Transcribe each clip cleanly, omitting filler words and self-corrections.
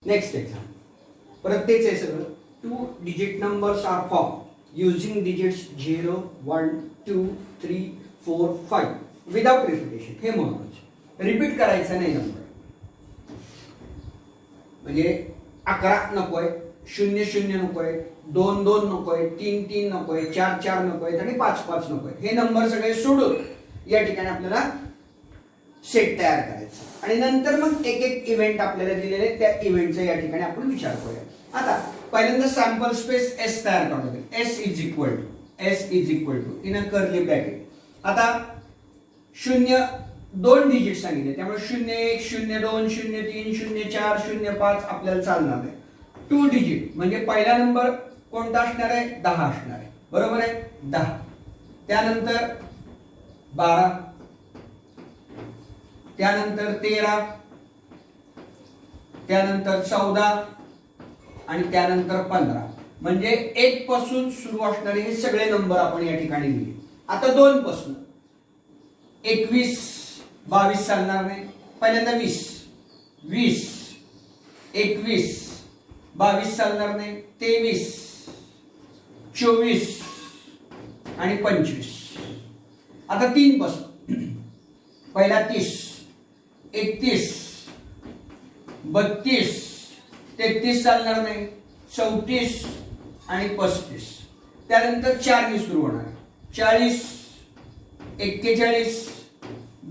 Next exam परत तेच आहे सगळं. 2 digit numbers are form using digits 0 1 2 3 4 5 without repetition. हे महत्वाचं, रिपीट करायचं नाही नंबर. म्हणजे 11 नकोय, 0 0 नकोय, 2 2 नकोय, 3 3 नकोय, 4 4 नकोय आणि 5 5 नकोय. हे नंबर सगळे सोडून या ठिकाणी आपल्याला सेट तयार करायचा आणि नंतर मग एक एक इव्हेंट आपल्याला दिलेले त्या इव्हेंटचा या ठिकाणी आपण विचार करूया. आता पहिल्यांदा सॅम्पल स्पेस एस तयार करावं लागेल. S is equal to in a curly bracket. आता 0 2 डिजिट सांगितले त्यामुळे 0 1 0 2 0 3 0 4 0 5 आपल्याला चालणार नाही. 2 डिजिट म्हणजे पहिला नंबर कोणता असणार आहे? 10 असणार आहे. बरोबर आहे? 10. त्यानंतर 12, त्यानंतर 13, त्यानंतर 14 आणि त्यानंतर 15. म्हणजे 1 पासून सुरू असणारे हे सगळे नंबर आपण या ठिकाणी लिहिले. आता 2 पासून 21 22 चालणार नाही. पहिल्यांदा 20 20 21 22 चालणार नाही. 23 24 आणि 25. आता 3 पासून पहिला 30 31 32 33 चालणार नाही. 34 आणि 35. त्यानंतर 4 ने सुरू होणार. 40 41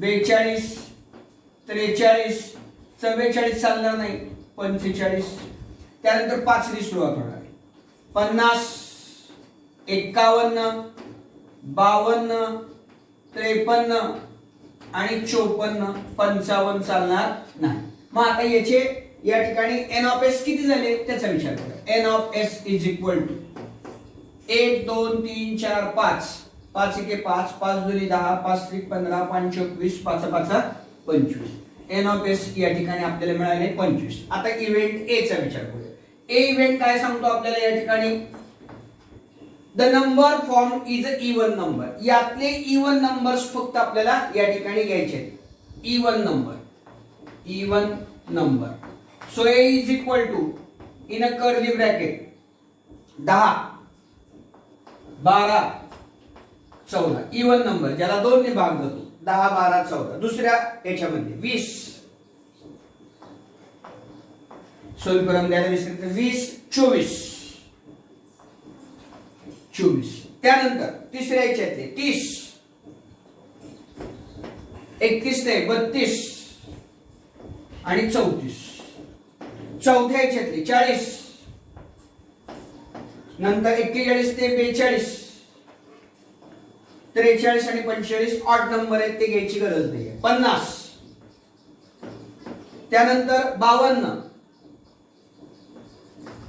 42 43 44 चालणार नाही. 45. त्यानंतर 5 ने सुरुवात होणार. 50 51 52 53 आणि 54 55 चालणार नाही. मग आता याचे या ठिकाणी एन ऑफ एस किती झाले त्याचा विचार करा. N of S is equal to 1 2 3 4 5 5 1 5 5 2 10 5 3 15 5 24 5 5 25. N of S या ठिकाणी आपल्याला मिळाले 25. आता इव्हेंट ए चा विचार करूया. ए इव्हेंट काय सांगतो आपल्याला या ठिकाणी? The number form is a even number. यातले इवन नंबर्स फक्त आपल्याला या ठिकाणी घ्यायचे. Even number. So A is equal to in a curly bracket 10 12 14. Even number ज्याला 2 ने भाग जातो. 10 12 14. दुसऱ्या याच्यामध्ये 20 सोल्व करून द्यायला विसरते. 20 24. त्यानंतर तिसऱ्या याच्यातले 30 31 नाही 32 आणि 34. चौथ्या याच्यातले 40 नंतर 41 ते 42 43 आणि 45 ऑड नंबर आहेत ते घ्यायची गरज नाही. 50 त्यानंतर 52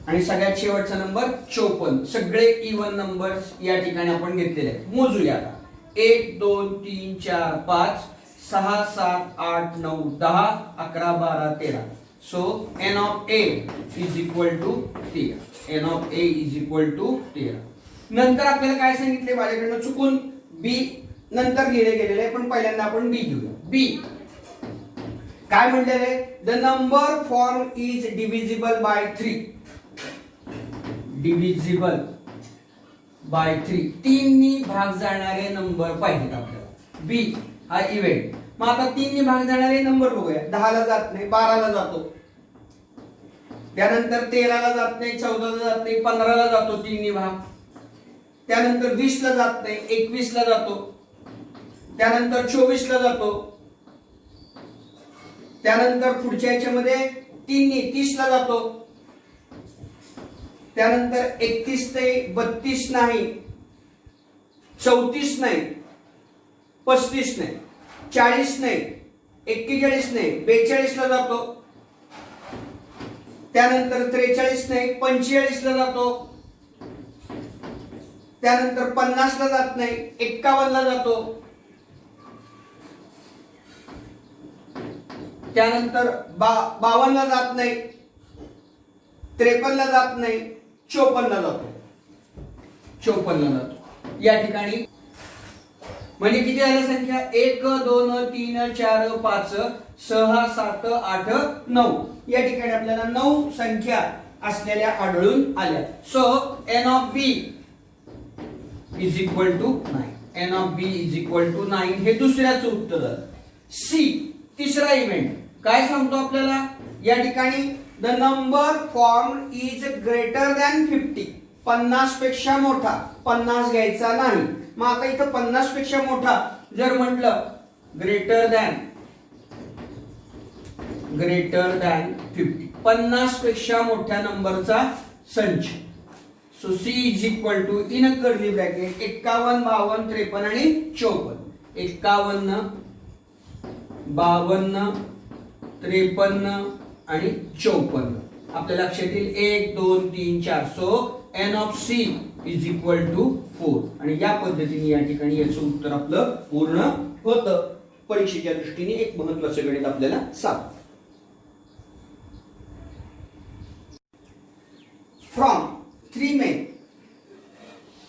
आणि सगळ्यात शेवटचा नंबर 54. सगळे इवन नंबर्स या ठिकाणी आपण घेतलेले आहेत. मोजूया आता. 1 2 3 4 5 6 7 8 9 10 11 12 13. So N of A is equal to 13. N of A is equal to 13. नंतर आपल्याला काय सांगितले? माझ्याकडनं चुकून बी नंतर लिहिले गेलेले आहे पण पहिल्यांदा आपण बी घेऊया. बी काय म्हटलेले? The number form is divisible by 3. Divisible by 3. 3 नी भाग जाणारे नंबर पाहिजेत आपल्याला. बी हा इव्हेंट. मग आता 3 नी भाग जाणारे नंबर बघूया. 10 ला जात नाही, 12 ला जातो. त्यानंतर 13 ला जात नाही, 14 ला जात नाही, 15 ला जातो 3 नी भाग. त्यानंतर 20 ला जात नाही, 21 ला जातो. त्यानंतर 24 ला जातो. त्यानंतर पुढच्या याच्यामध्ये 3 नी 30 ला जातो. त्यानंतर 31 नाही, 32 नाही, 34 नाही, 35 नाही, 40 नाही, 41 नाही, 42 ला जातो. त्यानंतर 43 नाही, 45 ला जातो. त्यानंतर 50 ला जात नाही, 51 ला जातो. त्यानंतर 52 ला जात नाही, 53 ला जात नाही, 54 ला जातो. 54 ला जातो. या ठिकाणी म्हणजे किती झाल्या संख्या 1 2 3 4 5 6 7 8 9 या ठिकाणी आपल्याला 9 संख्या असलेल्या आढळून आल्या. So n of b is equal to 9. n of b is equal to 9 हे दुसऱ्याचं उत्तर झालं. सी तिसरा इव्हेंट काय सांगतो आपल्याला या ठिकाणी the number form is greater than 50. 50 पेक्षा मोठा 50 घ्यायचा नाही. मग आता इथं 50 पेक्षा मोठा जर म्हटलं ग्रेटर दॅन 50 50 पेक्षा मोठ्या नंबरचा संच. So C is equal to in curly bracket 51 52 53 आणि 54. 51 52 53 आणि 54 आपल्या लक्षात येईल 1 2 3 4. So n of c is equal to 4 आणि या पद्धतीने या ठिकाणी याचं उत्तर आपलं पूर्ण होतं. परीक्षेच्या दृष्टीने एक महत्त्वाचं गणित आपल्याला सापडलं. फ्रॉम 3 men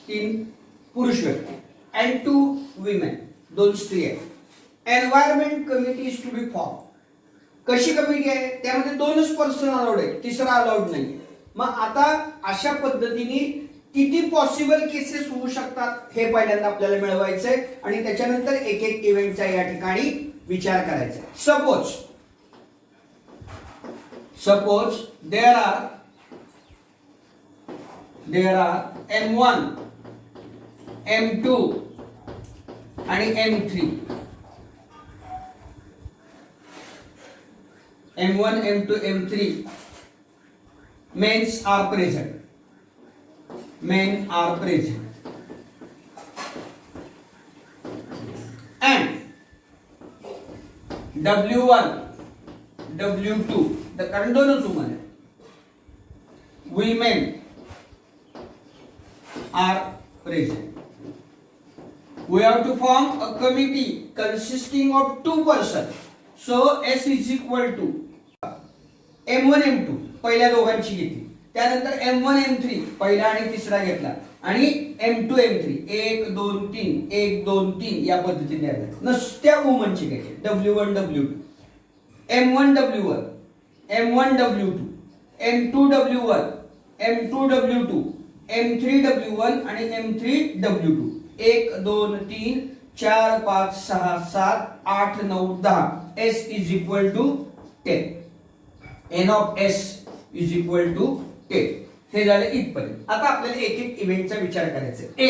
3 पुरुष व्यक्ती and 2 women 2 स्त्रिया. Environment committee is to be form. कशी कमिटी आहे त्यामध्ये 2च पर्सन अलाउड आहे तिसरा अलाउड नाही. मग आता अशा पद्धतीने किती पॉसिबल केसेस होऊ शकतात हे पहिल्यांदा आपल्याला मिळवायचंय आणि त्याच्यानंतर एक एक इव्हेंटचा या ठिकाणी विचार करायचा. Suppose there R m1 m2 आणि m3. m1 m2 m3 mens are present. Men are present and W1 W2 the current दोनच women women are present. We have to form a committee consisting of 2 persons. So S is equal to M1 M2 पहिल्या दोघांची घेतली. त्यानंतर m1 m3 पहिला आणि तिसरा घेतला आणि m2 m3 1 2 3 1 2 3 या पद्धतीने द्यायला नसत्या वुमनची घ्यायची. w1 w2 m1 w1 m1 w2 m2 w1 m2 w2 m3 w1 आणि m3 w2 1 2 3 4 5 6 7 8 9 10 s is equal to 10. n of s is equal to 10. हे झालं इथपर्यंत. आता आपल्याला एक एक इव्हेंटचा विचार करायचा आहे. ए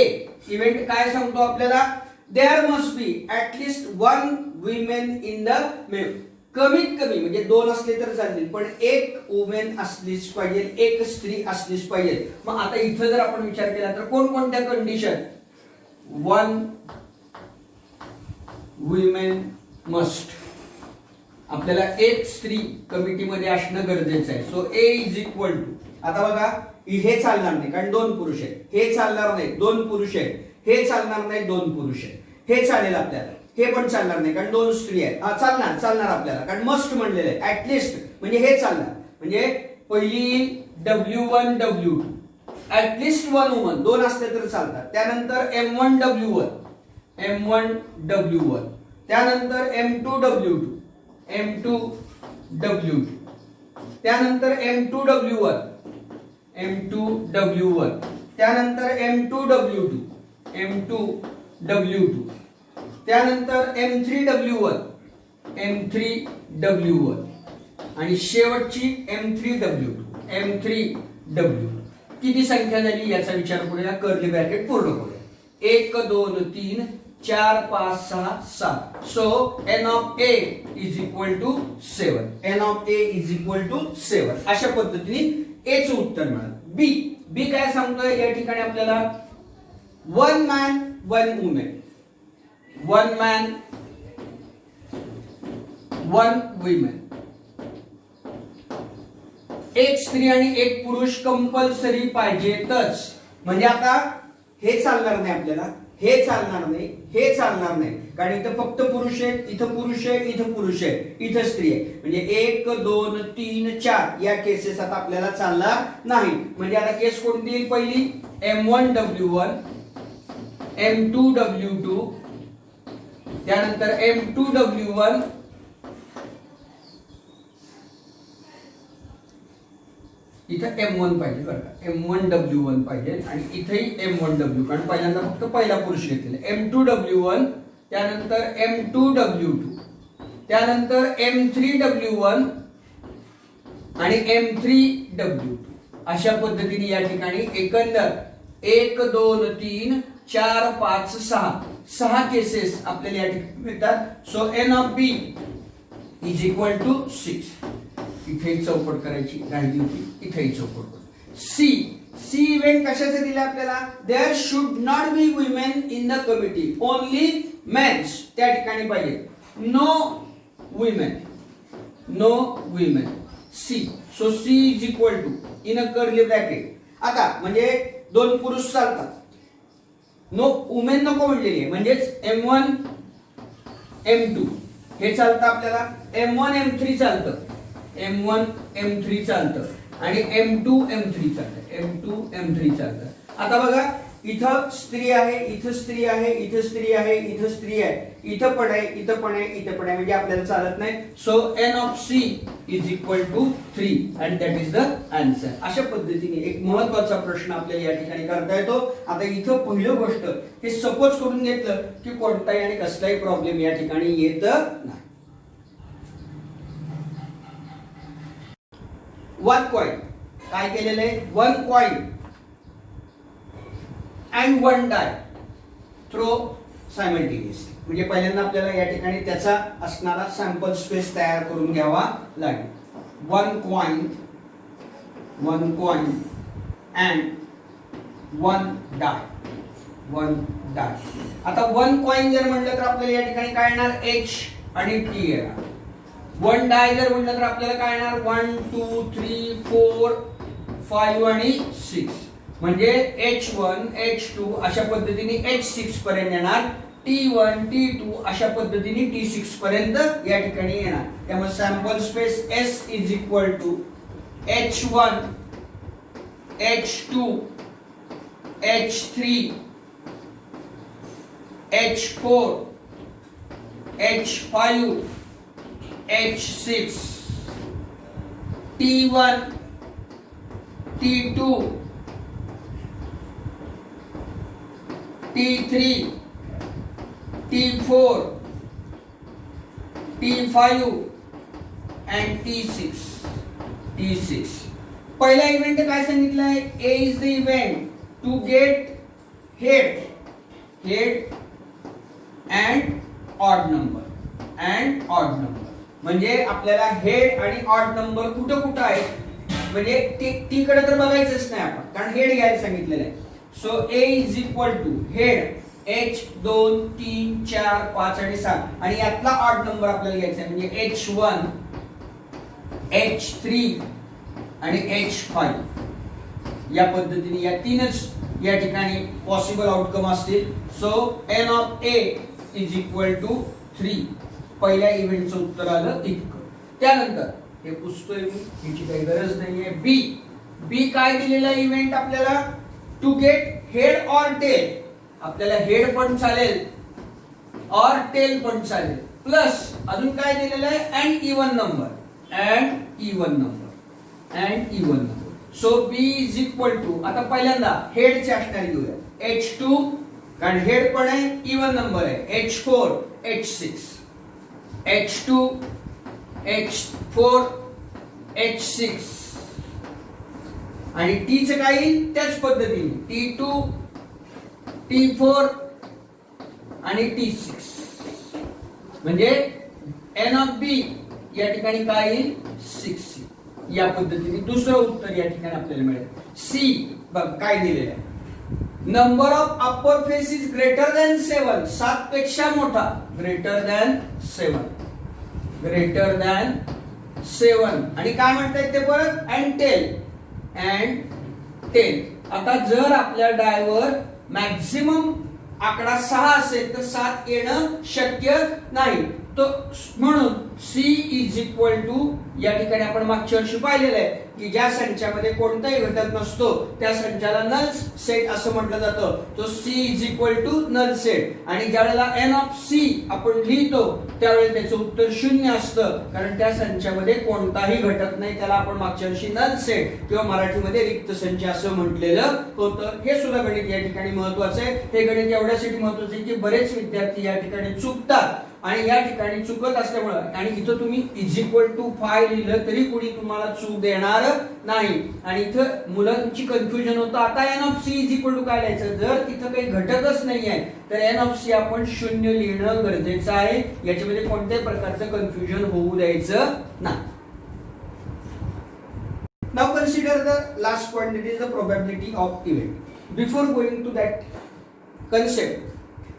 इव्हेंट काय सांगतो आपल्याला there must be at least 1 women in the male. कमीत कमी म्हणजे 2 असले तर चालतील पण 1 वुमेन असलीच पाहिजे, 1 स्त्री असलीच पाहिजे. मग आता इथं जर आपण विचार केला तर कोणकोणत्या कंडिशन 1 वुमेन मस्ट आपल्याला 1 स्त्री कमिटीमध्ये असणं गरजेचं आहे. So A is equal to आता बघा हे चालणार नाही कारण 2 पुरुष आहेत. हे चालणार नाही 2 पुरुष आहेत. हे चालणार नाही 2 पुरुष आहेत. हे चालेल आपल्याला. हे पण चालणार नाही कारण 2 स्त्री आहेत. चालणार आपल्याला कारण मस्ट म्हणलेलं आहे ऍटलिस्ट म्हणजे हे चालणार. म्हणजे पहिली W1 W2 ऍटलिस्ट 1 वुमन 2 असले तर चालतात. त्यानंतर M1 W1 त्यानंतर M2 W2 त्यानंतर M2 W1 त्यानंतर M2 W2 त्यानंतर M3 W1 आणि शेवटची M3 W2 किती संख्या झाली याचा विचार करूया. कर्ली ब्रॅकेट पूर्ण करूया. 1 2 3 4 5 6 7. So n of a is equal to 7. n of a is equal to 7. अशा पद्धतीने a चं उत्तर मिळालं. बी काय सांगतोय या ठिकाणी आपल्याला 1 man 1 woman 1 man 1 woman. 1 स्त्री आणि 1 पुरुष कंपल्सरी पाहिजेतच. म्हणजे आता हे चालणार नाही आपल्याला, हे चालणार नाही, हे चालणार नाही कारण इथं फक्त पुरुष आहेत, इथं पुरुष आहे, इथं पुरुष आहे, इथं स्त्री आहे. म्हणजे 1 2 3 4 या केसेस आता आपल्याला चालणार नाही. म्हणजे आता केस कोणती येईल? पहिली M1 W1 M2 W2 त्यानंतर M2W1 इथं M1 पाहिजे बरं का, M1W1 पाहिजे आणि इथेही M1W, कारण पहिल्यांदा फक्त पहिला पुरुष घेतलेला. M2W1, त्यानंतर M2W2, त्यानंतर M3W1 आणि M3W2. अशा पद्धतीने या ठिकाणी एकंदर 1 2 3 4 5 6 केसेस आपल्याला या ठिकाणी मिळतात. So N of B is equal to 6. इथेही चौपट करायची राहिली होती, इथेही चौपट. सी इव्हेंट कशाचे दिले आपल्याला? There should not be women in the committee, only mens त्या ठिकाणी पाहिजे. No women C. So C is equal to in a curly bracket. आता म्हणजे 2 पुरुष चालतात, नो वुमेन नको म्हणलेली आहे, म्हणजेच M1 M2 हे चालतं आपल्याला, M1 M3 चालतं, M1 M3 चालतं आणि M2 M3 चालतं, M2 M3 चालतं. आता बघा, इथं स्त्री आहे, इथं स्त्री आहे, इथं स्त्री आहे, इथं स्त्री आहे, इथं पण आहे, इथं पण आहे, इथं पण आहे, म्हणजे आपल्याला चालत नाही. So N of C is equal to 3 and that is the answer. अशा पद्धतीने एक महत्वाचा प्रश्न आपल्याला या ठिकाणी करता येतो. आता इथं पहिली गोष्ट, हे सपोज करून घेतलं की कोणताही आणि कसलाही प्रॉब्लेम या ठिकाणी येत नाही. 1 कॉइन काय केलेलं आहे? 1 coin and 1 die throw simultaneously. म्हणजे पहिल्यांदा आपल्याला या ठिकाणी त्याचा असणारा सॅम्पल स्पेस तयार करून घ्यावा लागेल. 1 coin and 1 die. आता 1 coin जर म्हणलं तर आपल्याला या ठिकाणी काय येणार? H आणि T येणार. 1 die जर म्हणलं तर आपल्याला काय येणार? 1 2 3 4 5 आणि 6. म्हणजे H1 H2 अशा पद्धतीने H6 पर्यंत येणार. T1 T2 अशा पद्धतीने T6 पर्यंत या ठिकाणी येणार. त्यामुळे sample space S is equal to H1 H2 H3 H4 H5 H6 T1 T2 T3 T4 T5 and T6. पहिला इव्हेंट काय सांगितलंय? A is the event to get head and odd number. म्हणजे आपल्याला हेड आणि odd number कुठं आहे, म्हणजे T कडे तर बघायचंच नाही आपण, कारण हेड घ्यायला सांगितलेलं आहे. So A is equal to head H 2 3 4 5 आणि 7 आणि यातला ऑड नंबर आपल्याला घ्यायचा आहे, म्हणजे H1 H3 आणि H5. या पद्धतीने या तीनच या ठिकाणी पॉसिबल आउटकम असतील. So N of A is equal to 3. पहिल्या इव्हेंटचं उत्तर आलं इतकं. त्यानंतर हे पुसतोय मी, याची काही गरज नाहीये. बी काय दिलेला इव्हेंट आपल्याला? To get head or tail. आपल्याला हेड पण चालेल और टेल पण चालेल, प्लस अजून काय दिलेलं आहे? And even number. So B is equal to, आता पहिल्यांदा हेडचे असणार घेऊया. H2 कारण हेड पण आहे, इवन नंबर आहे. H4 H6 H2 H4 H6 आणि टी चं काय येईल? त्याच पद्धतीने T2 T4 आणि T6. म्हणजे N ऑफ B या ठिकाणी काय येईल? 6. या पद्धतीने दुसरं उत्तर या ठिकाणी आपल्याला मिळेल. सी बघ काय दिलेलं आहे? Number of upper face is greater than 7. 7 पेक्षा मोठा, ग्रेटर दॅन 7 आणि काय म्हणतात ते परत? And tail. आता जर आपल्या डायवर मॅक्झिमम आकडा 6 असेल तर 7 येणं शक्य नाही. तर म्हणून C इज इक्वल टू, या ठिकाणी आपण मागच्या वर्षी पाहिलेलं आहे की ज्या संचामध्ये कोणताही घटक नसतो त्या संचाला नल सेट असं म्हटलं जातं. तो C is equal to null set. आणि ज्यावेळेला n ऑफ C आपण लिहितो त्यावेळेला त्याचं उत्तर 0 असतं, कारण त्या संचामध्ये कोणताही घटक नाही. त्याला आपण मागच्या वर्षी नल सेट किंवा मराठीमध्ये रिक्त संच असं म्हटलेलं होतं. हे सुद्धा गणित या ठिकाणी महत्वाचं आहे. हे गणित एवढ्यासाठी महत्वाचं आहे की बरेच विद्यार्थी या ठिकाणी चुकतात आणि या ठिकाणी चुकत असल्यामुळे, आणि इथं तुम्ही इज इक्वल टू 5 लिहिलं तरी कुणी तुम्हाला चूक देणार नाही. आणि इथं मुलांची कन्फ्युजन होतं, आता N of C is equal to काय लिहायचं. जर तिथं काही घटकच नाही आहे तर एन ऑफ सी आपण 0 लिहिणं गरजेचं आहे. याच्यामध्ये कोणत्याही प्रकारचं कन्फ्युजन होऊ द्यायचं नाही. Now consider the last point, that is the probability of event. Before going to that concept,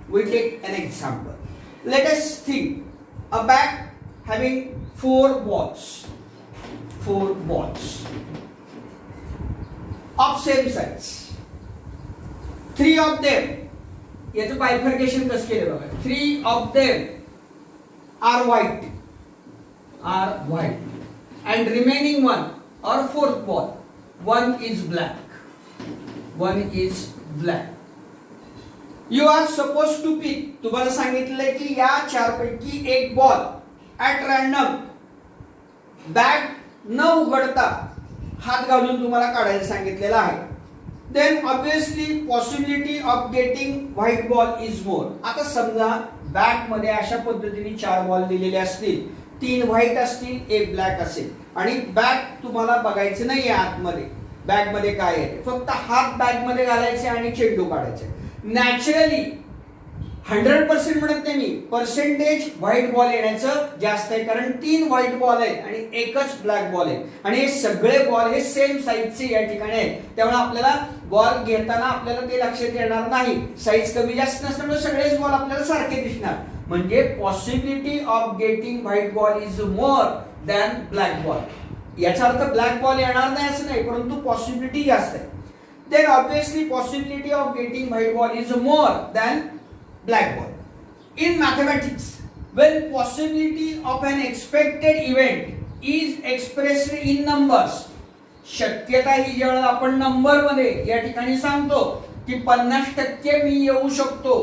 we take an example. Let us think a bag having 4 balls of same size. 3 of them, याचं bifurcation कसं केलं बघा. 3 of them are white and remaining one or 4th ball, one is black. You are supposed to pick, तुम्हाला सांगितलंय की या 4 पैकी एक बॉल ऍट रॅन्डम बॅग न उघडता हात घालून तुम्हाला काढायला सांगितलेलं आहे. Then obviously possibility of getting white ball is more. आता समजा बॅग मध्ये अशा पद्धतीने 4 बॉल दिलेले असतील, 3 व्हाईट असतील, 1 ब्लॅक असेल आणि बॅग तुम्हाला बघायचं नाहीये आतमध्ये बॅग मध्ये काय आहे, फक्त हात बॅग मध्ये घालायचे आणि चेंडू काढायचे. नॅचरली 100% म्हणत नाही मी, पर्सेंटेज व्हाईट बॉल येण्याचं जास्त आहे, कारण 3 व्हाईट बॉल आहेत आणि एकच ब्लॅक बॉल आहे आणि हे सगळे बॉल हे सेम साईजचे या ठिकाणी आहेत. त्यामुळे आपल्याला बॉल घेताना आपल्याला ते लक्षात येणार नाही, साईज कमी जास्त नसल्यामुळे सगळेच बॉल आपल्याला सारखे दिसणार. म्हणजे possibility of getting white ball is more than black ball. याचा अर्थ ब्लॅक बॉल येणार नाही असं नाही, परंतु पॉसिबिलिटी जास्त आहे. then obviously possibility of getting white ball is more than black ball. In mathematics, when possibility of an expected event is expressed in numbers, शक्यता ही ज्यावेळेला आपण नंबर मध्ये या ठिकाणी सांगतो की 50% मी येऊ शकतो,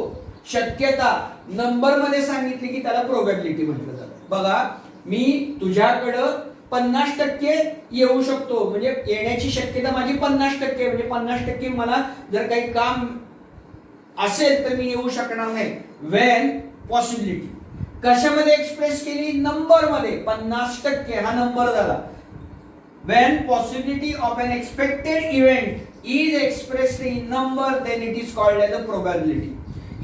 शक्यता नंबर मध्ये सांगितली की त्याला प्रोबॅबिलिटी म्हटलं जातं. बघा, मी तुझ्याकडं 50% येऊ शकतो म्हणजे येण्याची शक्यता माझी 50% म्हणजे 50% मला जर काही काम असेल तर मी येऊ शकणार नाही. वेन पॉसिबिलिटी कशामध्ये एक्सप्रेस केली, नंबर मध्ये. 50% हा नंबर झाला. When possibility of an expected event is expressed in number, then it is called as a probability.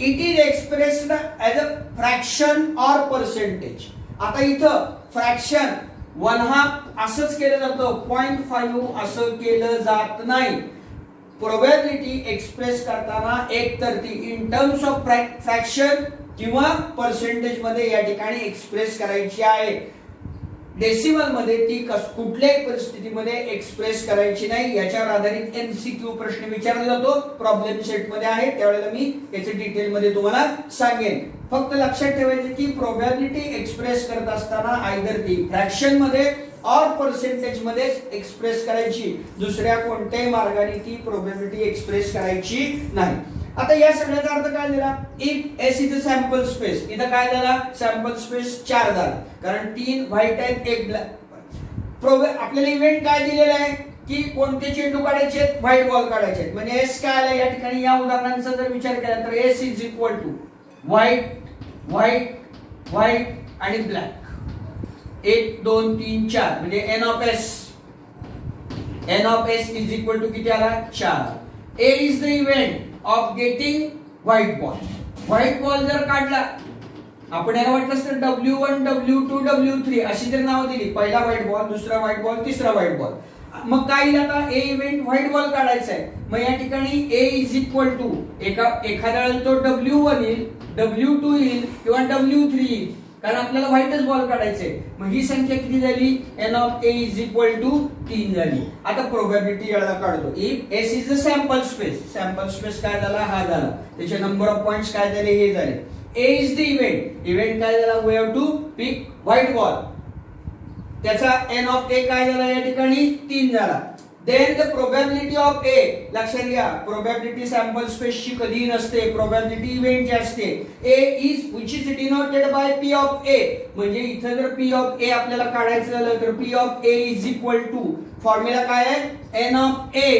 It is expressed as a fraction or percentage. आता इथं फ्रॅक्शन 1/2 असंच केलं जातं, 0.5 असं केलं जात नाही. प्रोबॅबिलिटी एक्सप्रेस करताना एकतर ती इन टर्म्स ऑफ फ्रॅक्शन किंवा पर्सेंटेज मध्ये या ठिकाणी एक्सप्रेस करायची आहे. डेसिमल मध्ये ती कुठल्याही परिस्थितीमध्ये एक्सप्रेस करायची नाही. याच्यावर आधारित एमसीक्यू प्रश्न विचारला जातो, प्रॉब्लेम सेट मध्ये आहे, त्यावेळेला मी याचे डिटेल मध्ये तुम्हाला सांगेन. फक्त लक्षात ठेवायचं की प्रोबॅबिलिटी एक्सप्रेस करत असताना आयदर ती फ्रॅक्शन मध्ये और पर्सेंटेज मध्ये एक्सप्रेस करायची, दुसऱ्या कोणत्याही मार्गाने ती प्रोबॅबिलिटी एक्सप्रेस करायची नाही. आता या सगळ्याचा अर्थ काय झाला, if S is a sample space, इथं काय झाला, सॅम्पल स्पेस 4 झाला, कारण 3 व्हाईट आहेत, 1 ब्लॅक. आपल्याला इव्हेंट काय दिलेला आहे की कोणते चेंडू काढायचे आहेत, व्हाईट बॉल काढायचे आहेत. म्हणजे एस काय आला या ठिकाणी, या उदाहरणांचा जर विचार केला तर S is equal to white white white आणि ब्लॅक. 1 2 3 4 म्हणजे N of S is equal to किती आला, 4. A is the event of getting white ball. White ball जर काढला, आपण याला वाटलं तर W1 W2 W3 अशी जर नाव दिली, पहिला व्हाईट बॉल, दुसरा व्हाईट बॉल, तिसरा व्हाईट बॉल, मग काय येईल, आता ए इव्हेंट व्हाईट बॉल काढायचा आहे. मग या ठिकाणी ए इज इक्वल टू एखाद्या वेळेला तो W1 येईल, W2 येईल किंवा W3 येईल, कारण आपल्याला व्हाईटच बॉल काढायचे. मग ही संख्या किती झाली, N of A is equal to 3 झाली. आता प्रोबॅबिलिटी याला काढतो. If S is a sample space, sample space काय झाला, हा झाला, त्याचे नंबर ऑफ पॉइंट्स काय झाले, हे झाले. A is the event. Event काय झाला? We have to pick white ball. त्याचा n ऑफ A काय झाला या ठिकाणी? 3 झाला. Then the probability of A, लक्षात घ्या प्रोबॅबिलिटी सॅम्पल स्पेसची कधी नसते, प्रोबॅबिलिटी इव्हेंटची असते. A is which is denoted by P of A. म्हणजे इथं जर P ऑफ A आपल्याला काढायचं झालं तर P of A is equal to formula काय आहे? n of A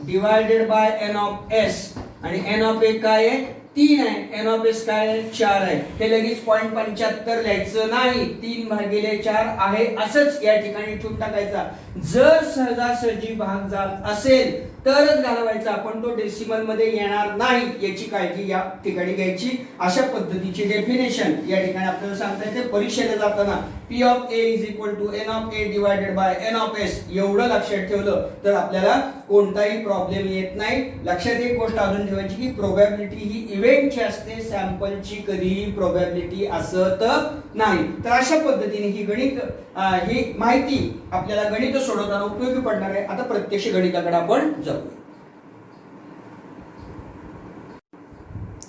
divided by n of S. आणि n ऑफ A काय आहे? 3 आहे. n ऑफ S काय आहे? 4 आहे. हे लगेच 0.75 लिहायचं नाही, 3/4 आहे असंच या ठिकाणी ठेवून टाकायचा. जर सहजासहजी भाग जात असेल तरच घालवायचा, आपण तो डेसिमल मध्ये येणार नाही याची काळजी या ठिकाणी घ्यायची. अशा पद्धतीची डेफिनेशन या ठिकाणी आपल्याला सांगता येते. परीक्षेला जाताना P of A is equal to n of A divided by n of S एवढं लक्षात ठेवलं तर आपल्याला कोणताही प्रॉब्लेम येत नाही. लक्षात एक गोष्ट अजून ठेवायची की प्रोबॅबिलिटी ही इव्हेंटची असते, सॅम्पलची कधीही प्रोबॅबिलिटी असत नाही. तर अशा पद्धतीने ही गणित ही माहिती आपल्याला गणित सोडवताना उपयोगी पडणार आहे. आता प्रत्यक्ष गणिताकडे आपण जाऊ.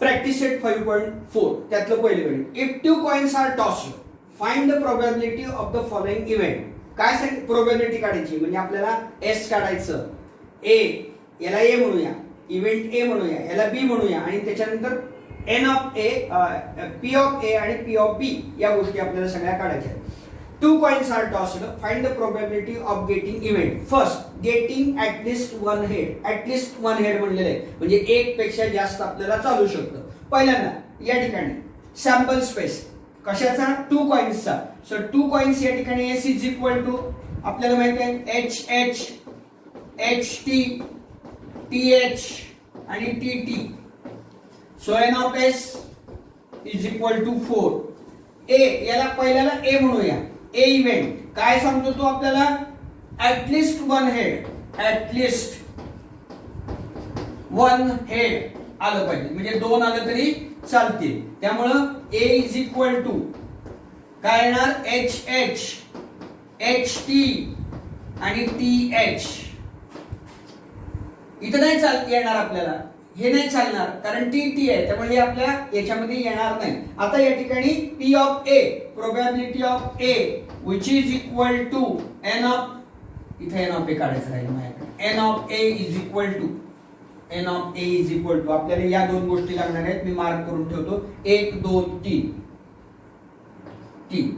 प्रॅक्टिस सेट 5.4 त्यातलं पहिलं गणित. If 2 coins are tossed find the probability of the following event. काय सांगितलं? प्रोबॅबिलिटी काढायची म्हणजे आपल्याला S काढायचं. A याला A म्हणूया, इव्हेंट A म्हणूया, याला B म्हणूया आणि त्याच्यानंतर n of A, P of A आणि P ऑफ B या गोष्टी आपल्याला सगळ्या काढायच्या. 2 coins are tossed. Find the probability of getting event. First, getting at least one head. At least one head म्हणलेलं आहे म्हणजे एक पेक्षा जास्त आपल्याला चालू शकतं. पहिल्यांदा या ठिकाणी सॅम्पल स्पेस कशाचा? 2 कॉइन्सचा. सो 2 कॉइन्स या ठिकाणी S इज इक्वल टू आपल्याला माहिती आहे HH, HT, TH आणि TT. So n of S is equal to 4. A याला पहिल्याला A म्हणूया. A इव्हेंट काय सांगतो तो आपल्याला? At least one head. At least one head आलं पाहिजे म्हणजे 2 आलं तरी चालतील. त्यामुळं A इज इक्वल टू काय येणार? HH, HT आणि TH. इथं नाही येणार आपल्याला, हे नाही चालणार कारण TT आहे त्यामुळे हे आपल्या याच्यामध्ये येणार नाही. आता या ठिकाणी P of A, probability of A which is equal to n of, इथे n of A काढायचं राहील माझ्याकडे. n of A is equal to, n of A is equal to आपल्याला या दोन गोष्टी लागणार आहेत. मी मार्क करून ठेवतो. 1 2 3 3.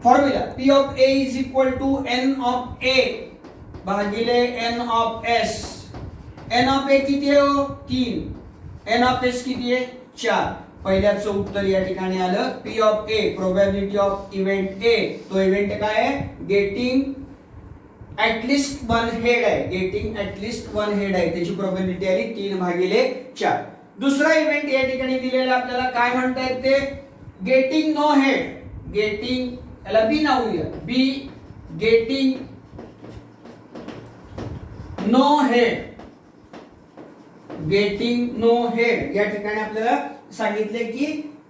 Formula P of A is equal to n of A भागिले n of S. n of A किती आहे हो? 3. n of S किती आहे? 4. पहिल्याचं उत्तर या ठिकाणी आलं. P of A, probability of event A. तो इव्हेंट काय आहे? गेटिंग ऍटलिस्ट वन हेड आहे. गेटिंग ऍटलिस्ट वन हेड आहे. त्याची प्रोबॅबिलिटी आली 3/4. दुसरा इव्हेंट या ठिकाणी दिलेला आपल्याला काय म्हणतायत ते? Getting no head. गेटिंग याला B नाव दिलं. B getting no head. Getting no head या ठिकाणी आपल्याला सांगितले की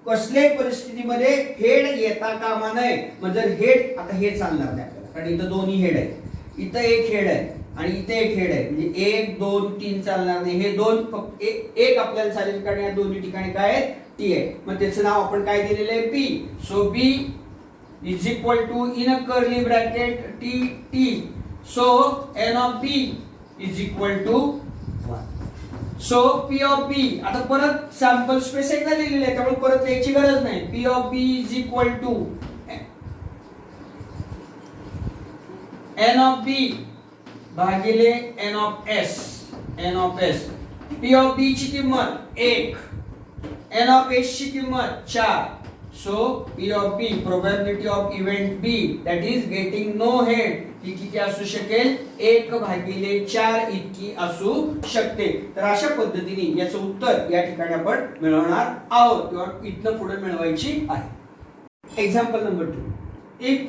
कसल्याही परिस्थितीमध्ये हेड येता कामा नये. मग जर हेड, आता हे चालणार नाही आपल्याला कारण इथं दोन्ही हेड आहेत. इथं एक हेड आहे आणि इथे एक हेड आहे म्हणजे 1 2 3 चालणार नाही. हे दोन फक्त एक आपल्याला चालेल कारण या दोन्ही ठिकाणी काय आहे? T आहे. मग त्याचं नाव आपण काय दिलेलं आहे? P. So B is equal to in a curly bracket T. So n of B is equal to 1. So P of B, आता परत सॅम्पल स्पेस एकदा लिहिलेलं आहे त्यामुळे परत याची गरज नाही. P of B is equal to n of B भागिले n of S. n of S. P of B ची किंमत 1, n ऑफ S ची किंमत 4. So P of B, probability of event B that is getting no head, ही किती असू शकेल? 1/4 इतकी असू शकते. तर अशा पद्धतीने याचं उत्तर या ठिकाणी आपण मिळवणार आहोत किंवा इथनं पुढे मिळवायची आहे. Example number 2. If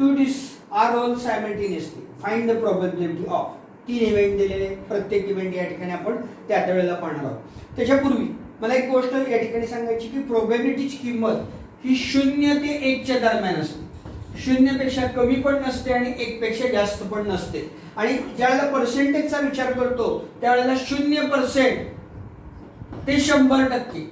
2 disc are roll simultaneously find the probability of. 3 event दिलेले, प्रत्येक इव्हेंट या ठिकाणी आपण त्या वेळेला पाहणार आहोत. त्याच्यापूर्वी मला एक गोष्ट या ठिकाणी सांगायची की प्रोबॅबिलिटीची किंमत ही 0 ते 1 च्या दरम्यान असते. 0 पेक्षा कमी पण नसते आणि 1 पेक्षा जास्त पण नसते. आणि ज्यावेळेला पर्सेंटेजचा विचार करतो त्यावेळेला 0% ते 100%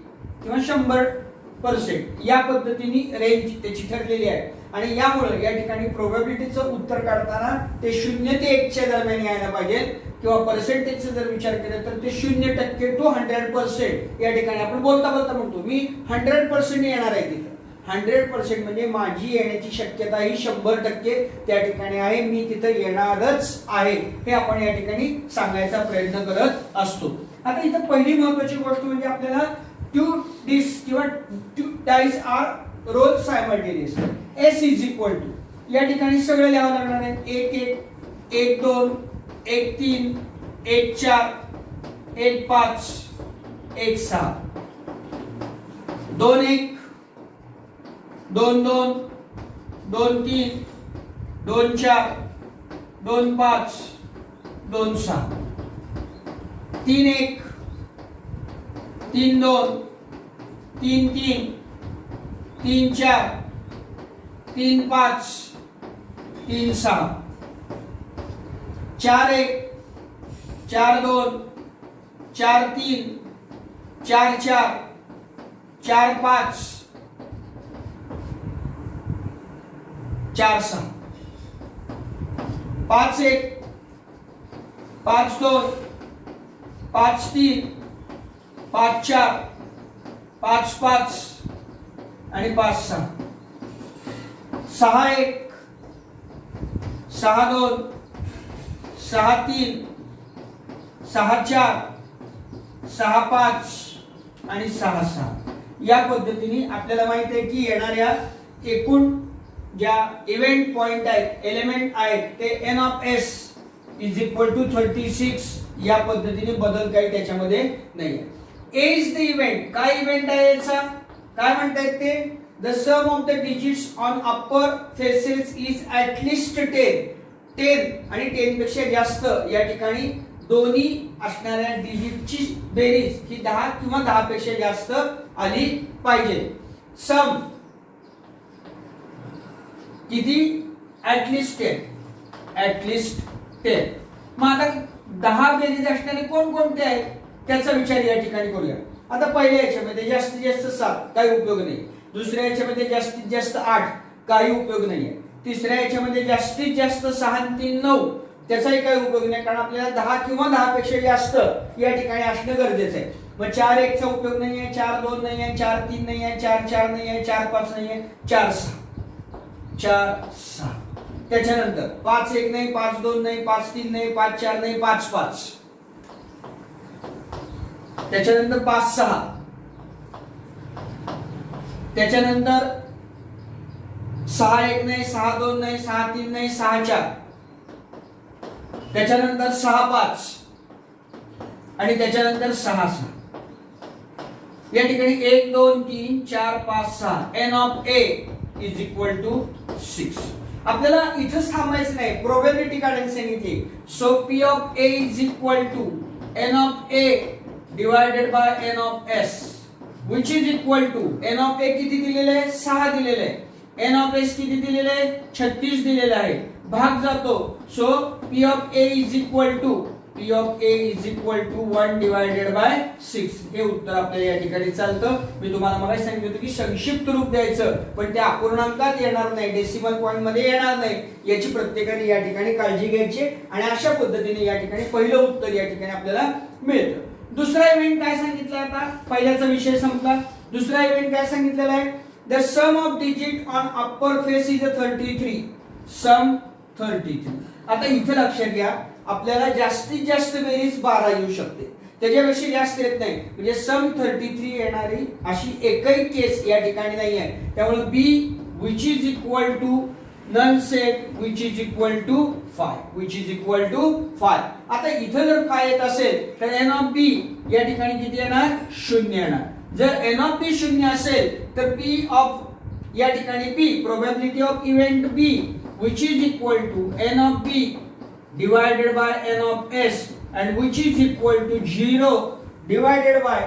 किंवा 100% या पद्धतीने रेंज त्याची ठरलेली आहे. आणि यामुळे या ठिकाणी प्रोबॅबिलिटीचं उत्तर काढताना ते 0 ते 1 च्या दरम्यान यायला पाहिजे किंवा पर्सेंटेजचा जर विचार केला तर ते 0% to 100% या ठिकाणी आपण बोलता बोलता म्हणतो मी 100% येणार आहे तिथं. 100% म्हणजे माझी येण्याची शक्यता ही 100% त्या ठिकाणी आहे, मी तिथं येणारच आहे हे आपण या ठिकाणी सांगायचा प्रयत्न करत असतो. आता इथं पहिली महत्वाची गोष्ट म्हणजे आपल्याला 2 डिस्क किंवा 2 dice are roll simultaneous. S is equal to या ठिकाणी सगळे लिहावं लागणार आहे. 1 1 1 2 1 3 1 4 1 5 1 6 2 1 2 2 2 3 2 4 2 5 2 6 3 1 3 2 3 3 3 4 3 5 3 6 4 1 4 2 4 3 4 4 4 5 4 6 5 1 5 2 5 3 5 4 5 5 आणि 5 6 6 1 6 2 6 3 6 4 6 5 आणि 6 6 या पद्धतीने आपल्याला माहिती आहे की येणाऱ्या एकूण ज्या इव्हेंट पॉइंट आहेत एलिमेंट आहेत ते n of s is equal to 36 या पद्धतीने बदल काही त्याच्यामध्ये नाही. a is the event. काय इव्हेंट आहे याचा काय म्हणतायत ते the sum of the digits on upper faces is at least 10 आणि 10 पेक्षा जास्त या ठिकाणी दोन्ही असणाऱ्या डिजिटची बेरीज ही 10 किंवा 10 पेक्षा जास्त आली पाहिजे. सम किती ॲटलिस्ट 10. मग आता 10 बेरीज असणारे कोणकोणते आहेत त्याचा विचार या ठिकाणी करूया. आता पहिल्या याच्यामध्ये जास्तीत जास्त 7 काही उपयोग नाही. दुसऱ्या याच्यामध्ये जास्तीत जास्त 8 काही उपयोग नाहीये. तिसऱ्या याच्यामध्ये जास्तीत जास्त 6 आणि 3 9 त्याचाही काही उपयोग नाही कारण आपल्याला 10 किंवा 10 पेक्षा जास्त या ठिकाणी असणं गरजेचं आहे. मग 4 1 चा उपयोग नाहीये, 4 2 नाहीये, 4 3 नाहीये, 4 4 नाहीये, 4 5 नाहीये, 4 6 त्याच्यानंतर 5 1 नाही, 5 2 नाही, 5 3 नाही, 5 4 नाही, 5 5 त्याच्यानंतर 5 6 त्याच्यानंतर 6 1 नाही, 6 2 नाही, 6 3 नाही, 6 4 त्याच्यानंतर 6 5 आणि त्याच्यानंतर 6 6 या ठिकाणी 1 2 3 4 5 6 n of a is equal to 6. आपल्याला इथंच थांबायचं नाही, प्रोबॅबिलिटी काढायची सांगितली. So p of a is equal to n of a divided by n of s which is equal to n of a किती दिलेले आहे 6 दिलेले आहे. n ऑफ s किती दिलेले आहे 36 दिलेले आहे. भाग जातो. So p of a is equal to 1 divided by 6 हे उत्तर आपल्याला या ठिकाणी चालतं. मी तुम्हाला मगाशी सांगितलं होतं की संक्षिप्त रूप द्यायचं पण ते अपूर्णांकात येणार नाही, डेसिमल पॉइंट मध्ये येणार नाही याची प्रत्येकाने या ठिकाणी काळजी घ्यायची आणि अशा पद्धतीने या ठिकाणी पहिलं उत्तर या ठिकाणी आपल्याला मिळतं. दुसरा इव्हेंट काय सांगितलं आता पहिल्याचा विषय संपला. दुसरा इव्हेंट काय सांगितलेला आहे the sum of digit on upper face is 33 sum 33. आता इथे लक्षात घ्या आपल्याला जास्तीत जास्त बेरीज 12 येऊ शकते, त्याच्यापेक्षा जास्त येत नाही. म्हणजे सम 33 येणारी अशी एकही केस या ठिकाणी नाही आहे. त्यामुळे B which is equal to null set which is equal to 5 आता इथं जर काय येत असेल तर n ऑफ b या ठिकाणी किती येणार 0 येणार. जर n ऑफ b 0 असेल तर p ऑफ या ठिकाणी p probability of event b which is equal to n of b divided by n of s and which is equal to 0 divided by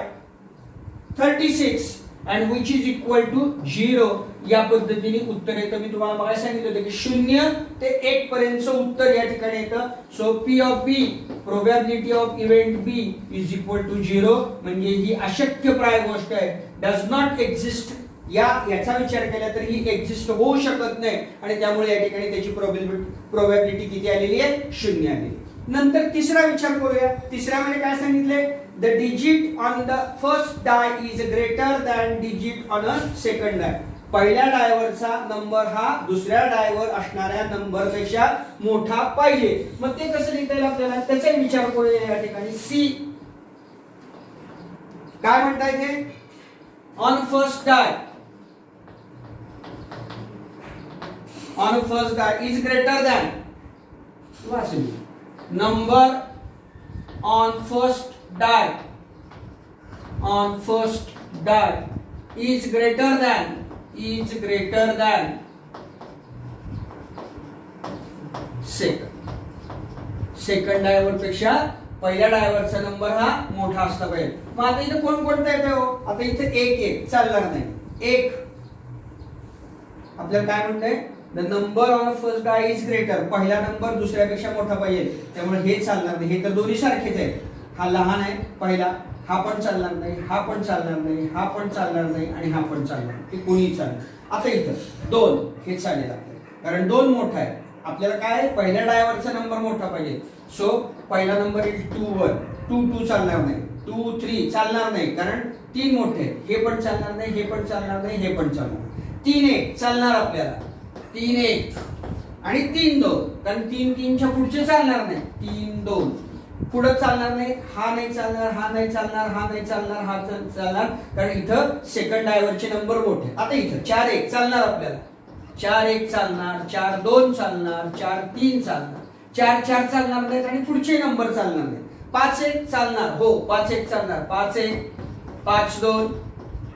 36 and which is equal to 0 या पद्धतीने उत्तर येतं. मी तुम्हाला मला सांगितलं होतं की 0 ते 1 पर्यंतचं उत्तर या ठिकाणी येतं. So P of B probability of event B is equal to 0. म्हणजे ही अशक्यप्राय गोष्ट आहे, डज नॉट एक्झिस्ट. याचा विचार केला तर ही एक्झिस्ट होऊ शकत नाही आणि त्यामुळे या ठिकाणी त्याची प्रोबॅबिलिटी किती आलेली आहे, 0 आलेली. नंतर तिसरा विचार करूया. तिसऱ्यामध्ये काय सांगितले, the digit on the first die is greater than digit on a second die. पहिल्या डायवरचा नंबर हा दुसऱ्या डायवर असणाऱ्या नंबर पेक्षा मोठा पाहिजे. मग ते कसं लिहिता येईल आपल्याला, त्याचा विचार करूया. या ठिकाणी सी काय म्हणता येते, on first die is greater than number on first die is greater than second डायव्हर पेक्षा पहिल्या डायव्हरचा नंबर हा मोठा असला पाहिजे. मग आता इथे कोणता येते हो, आता इथे 1 चालणार नाही. 1 आपल्याला काय म्हणतंय, the number on first die is greater, पहिला नंबर दुसऱ्यापेक्षा मोठा पाहिजे. त्यामुळे हे चालणार नाही. हे तर दोन्ही सारखेच आहे. हा लहान आहे पहिला, हा पण चालणार नाही, हा पण चालणार नाही, हा पण चालणार नाही आणि हा पण चालणार नाही. हे कोणी चालणार. आता इथं 2 हे चालेल आपल्याला, कारण 2 मोठा आहे. आपल्याला काय, पहिल्या डायव्हरचा नंबर मोठा पाहिजे. सो पहिला नंबर इज 2 वर 2 चालणार नाही, 2 3 चालणार नाही, कारण 3 मोठे आहे. हे पण चालणार नाही, हे पण चालणार नाही, हे पण चालणार नाही. 3 1 चालणार आपल्याला, 3 1 आणि 3 2, कारण 3 3 च्या पुढचे चालणार नाही. 3 2 पुढे चालणार नाही, हा नाही चालणार, हा नाही चालणार, हा नाही चालणार, हा चालणार, कारण इथं सेकंड डायव्हरचे नंबर मोठे. आता इथं 4 1 चालणार आपल्याला, 4 1 चालणार, 4 2 चालणार, 4 3 चालणार, 4 4 चालणार नाहीत आणि पुढचे नंबर चालणार नाही. 5 1 चालणार, हो 5 1 चालणार, 5 1 5 2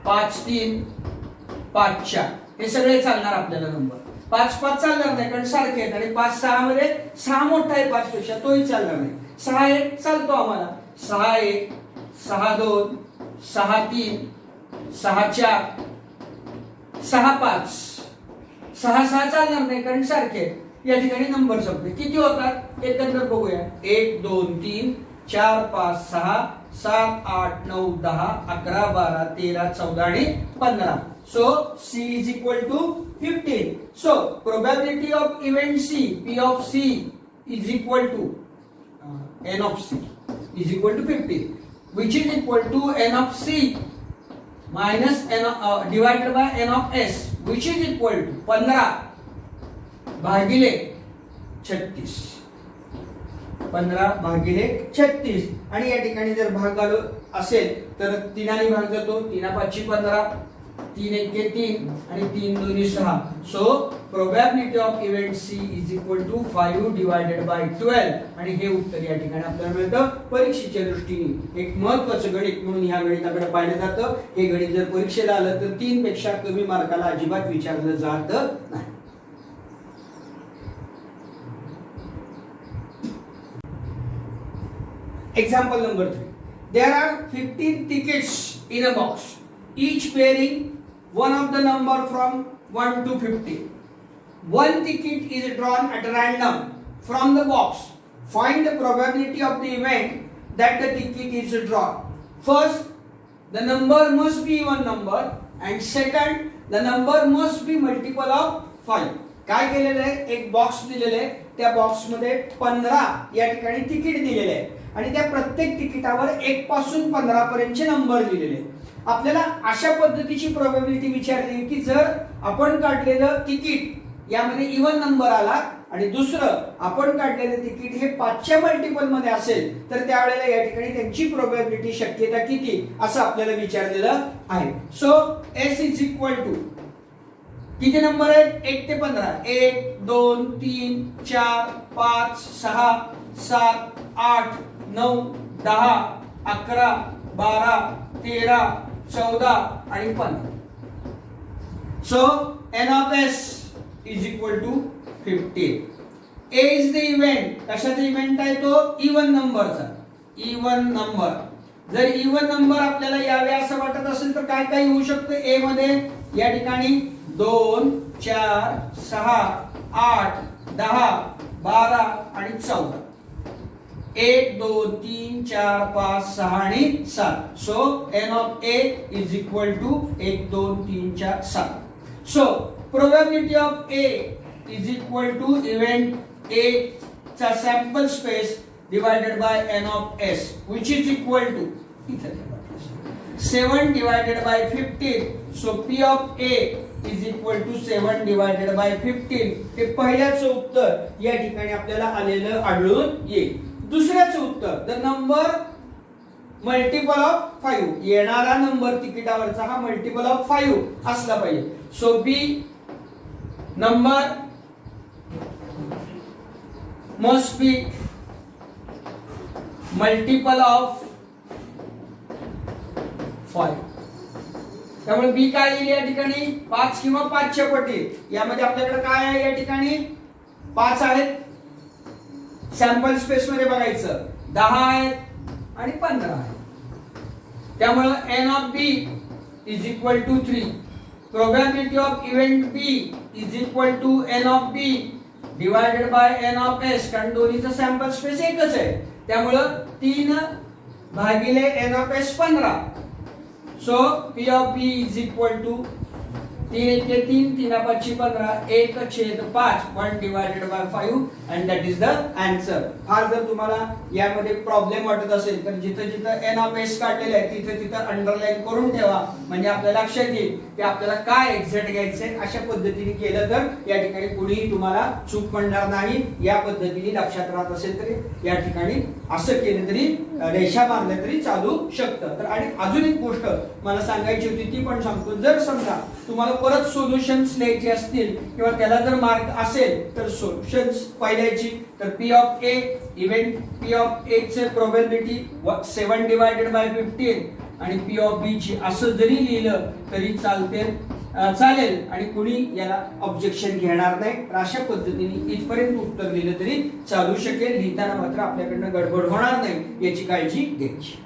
5 3 5 4 हे सगळे चालणार आपल्याला नंबर. 5 5 चालणार नाही, कारण सारखे आहेत. आणि 5 6 मध्ये 6 मोठा आहे 5 पेक्षा, तोही चालणार नाही. 6 1 चालतो आम्हाला, 6 1 6 2 6 3 6 4 6 5 6 6 चालणार नाही, कारण सारखे आहेत. या ठिकाणी नंबर संपले. किती होतात एकंदर बघूया, 1 2 3 4 5 6 7 8 9 10 11 12 13 14 आणि 15. So C is equal to 15. So probability of event C, P of C is equal to N of C is equal to 15, which is equal to N of C minus N divided by N of S, which is equal to 15 भागिले 36. 15 भागिले 36. आणि या ठिकाणी जर भाग घालू असेल तर 3 भाग जातो, 3 5 15, 3 1 3 आणि 3 2 6. So probability of event C is equal to 5 divided by 12. आणि हे उत्तर या ठिकाणी आपल्याला मिळतं. परीक्षेच्या दृष्टीने एक महत्त्वाचं गणित म्हणून ह्या गणिताकडे पाहिलं जातं. हे गणित जर परीक्षेला आलं तर 3 पेक्षा कमी मार्काला अजिबात विचारलं जात नाही. Example number 3. There are 15 tickets in a box, each bearing one of the number from 1 to 50. One ticket is drawn at random from the box. Find the probability of the event that the ticket is drawn. First, the number must be even number, and second, the number must be multiple of 5. काय केलेलं आहे, एक box दिलेले आहे, त्या box मध्ये 15 या ठिकाणी तिकीट दिलेले आहे आणि त्या प्रत्येक तिकिटावर 1 पासून 15 पर्यंतचे नंबर दिलेले आहेत. आपल्याला अशा पद्धतीची प्रोबॅबिलिटी विचारली की जर आपण काढलेलं तिकीट यामध्ये इवन नंबर आला आणि दुसरं आपण काढलेलं तिकीट हे 5च्या मल्टिपल मध्ये असेल तर त्यावेळेला या ठिकाणी त्यांची प्रोबॅबिलिटी शक्यता किती असं आपल्याला विचारलेलं आहे. So S is equal to किती नंबर आहेत 1 ते 15, 1 2 3 4 5 6 7 8 9 10 11 12 13 14 आणि 15. So N of S is equal to 15. A is the event. कशाचा इव्हेंट आहे तो इवन नंबरचा. इवन नंबर जर इवन नंबर आपल्याला यावे असं वाटत असेल तर काय काय होऊ शकतं ए मध्ये या ठिकाणी 2 4 6 8 10 12 आणि 14 1 2 3 4 5 6 आणि 7 so n of a is equal to 1 2 3 4 7 so probability of a is equal to event a चा sample space divided by n of s which is equal to 7 divided by 15 so p of a is equal to 7 divided by 15 हे पहिल्याचं उत्तर या ठिकाणी आपल्याला आलेलं आढळून येईल. दुसऱ्याचं उत्तर द नंबर मल्टिपल ऑफ 5 येणारा नंबर तिकिटावरचा हा मल्टिपल ऑफ 5 असला पाहिजे. So B number must be multiple of 5. त्यामुळे बी काय येईल या ठिकाणी 5 किंवा 5 च्या पटीत. यामध्ये आपल्याकडे काय आहे या ठिकाणी 5 आहेत सॅम्पल स्पेस मध्ये बघायचं 10 आहेत आणि 15 आहेत. त्यामुळे n of b is equal to 3. probability of event b is equal to n of b divided by n of s कारण दोन्हीचं सॅम्पल स्पेस एकच आहे. त्यामुळे 3 भागिले n of s 15. So P of B is equal to 3 K 3 3 5 15 1/5 1 divided by 5 and that is the answer. हा जर तुम्हाला यामध्ये problem वाटत असेल तर जिथे जिथे n of s काढलेले आहे तिथे तिथे अंडरलाईन करून ठेवा म्हणजे आपल्या लक्षात येईल की आपल्याला काय एक्झॅक्ट घ्यायचंय. अशा पद्धतीने केलं तर या ठिकाणी कुणीही तुम्हाला चूक पडणार नाही. या पद्धतीने लक्षात राहत असेल तरी या ठिकाणी असं केलं तरी रेषा मारल्या तरी चालू शकतं. तर आणि अजून एक गोष्ट मला सांगायची होती ती पण सांगतो. जर समजा तुम्हाला परत सोल्युशन्स लिहायचे असतील किंवा त्याला जर मार्क असेल तर सोल्युशन्स पाहिल्याची तर P of A event P of A चे प्रोबॅबिलिटी 7 डिवायडेड बाय 15 आणि पी ऑफ बी ची असं जरी लिहिलं तरी चालेल आणि कुणी याला ऑब्जेक्शन घेणार नाही. अशा पद्धतीने इथपर्यंत उत्तर लिहिलं तरी चालू शकेल. लिहिताना मात्र आपल्याकडनं गडबड होणार नाही याची काळजी घ्यायची.